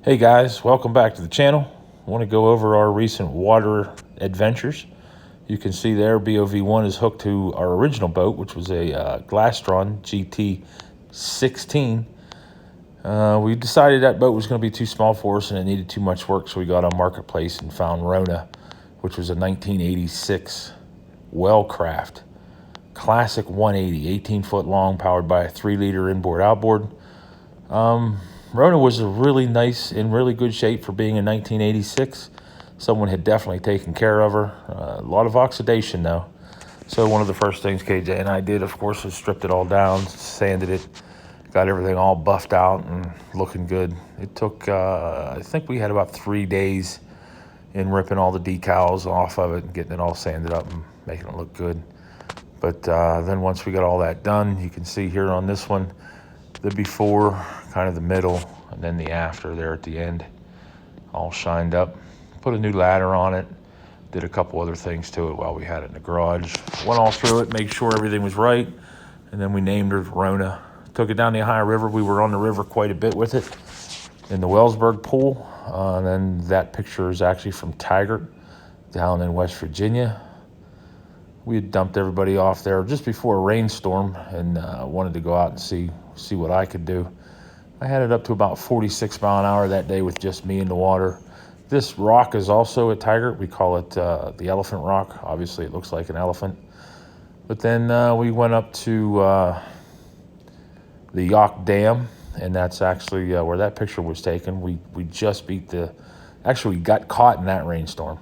Hey guys, welcome back to the channel. I want to go over our recent water adventures. You can see there BOV1 is hooked to our original boat, which was a Glastron GT16. We decided that boat was going to be too small for us and it needed too much work, so we got on Marketplace and found Rona, which was a 1986 Wellcraft Classic 180, 18-foot long, powered by a 3-liter inboard-outboard. Rona was a really nice, in really good shape for being in 1986. Someone had definitely taken care of her. A lot of oxidation though. So one of the first things KJ and I did, of course, was stripped it all down, sanded it, got everything all buffed out and looking good. It took, I think we had about 3 days in ripping all the decals off of it and getting it all sanded up and making it look good. But then once we got all that done, you can see here on this one, the before, kind of the middle, and then the after there at the end, all shined up. Put a new ladder on it, did a couple other things to it while we had it in the garage. Went all through it, made sure everything was right, and then we named her Rona. Took it down the Ohio River. We were on the river quite a bit with it in the Wellsburg pool. And then that picture is actually from Taggart down in West Virginia. We had dumped everybody off there just before a rainstorm and wanted to go out and see what I could do. I had it up to about 46 mile an hour that day with just me in the water. This rock is also a Taggart. We call it the Elephant Rock. Obviously, it looks like an elephant. But then we went up to the Yacht Dam, and that's actually where that picture was taken. We just beat actually we got caught in that rainstorm.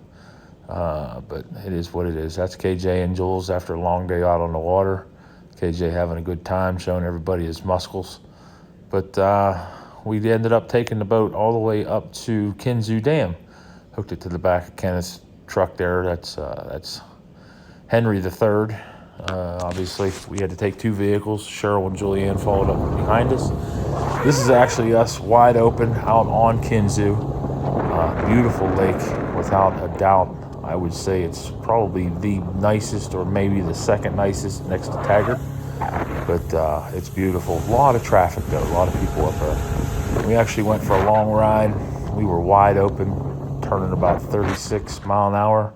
But it is what it is. That's KJ and Jules after a long day out on the water. KJ having a good time, showing everybody his muscles. But we ended up taking the boat all the way up to Kinzu Dam. Hooked it to the back of Kenneth's truck there. That's Henry III. Obviously, we had to take 2 vehicles. Cheryl and Julianne followed up behind us. This is actually us wide open out on Kinzu. Beautiful lake, without a doubt. I would say it's probably the nicest, or maybe the second nicest next to Taggart. But it's beautiful. A lot of traffic though, a lot of people up there. We actually went for a long ride. We were wide open, turning about 36 mile an hour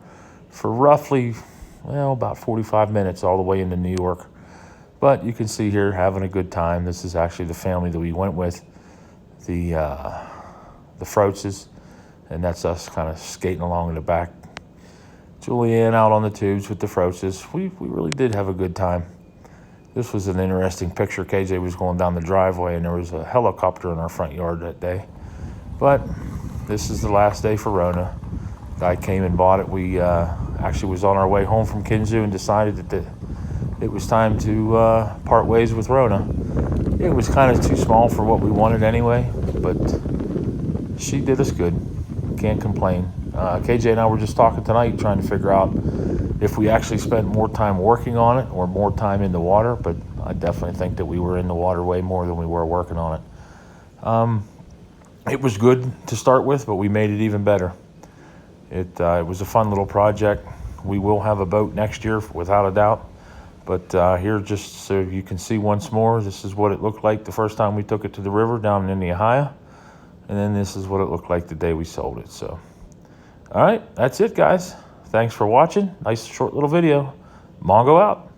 for roughly, well, about 45 minutes all the way into New York. But you can see here, having a good time. This is actually the family that we went with, the Froatzes, and that's us kind of skating along in the back. Julianne out on the tubes with the Froatzes. We really did have a good time. This was an interesting picture. KJ was going down the driveway and there was a helicopter in our front yard that day. But this is the last day for Rona. Guy came and bought it. We actually was on our way home from Kinzu and decided that it was time to part ways with Rona. It was kind of too small for what we wanted anyway, but she did us good. Can't complain. KJ and I were just talking tonight, trying to figure out if we actually spent more time working on it or more time in the water, but I definitely think that we were in the water way more than we were working on it. It was good to start with, but we made it even better. It was a fun little project. We will have a boat next year, without a doubt. But here, just so you can see once more, this is what it looked like the first time we took it to the river down in the Ohio. And then this is what it looked like the day we sold it. So, all right, that's it, guys. Thanks for watching. Nice short little video. Mongo out.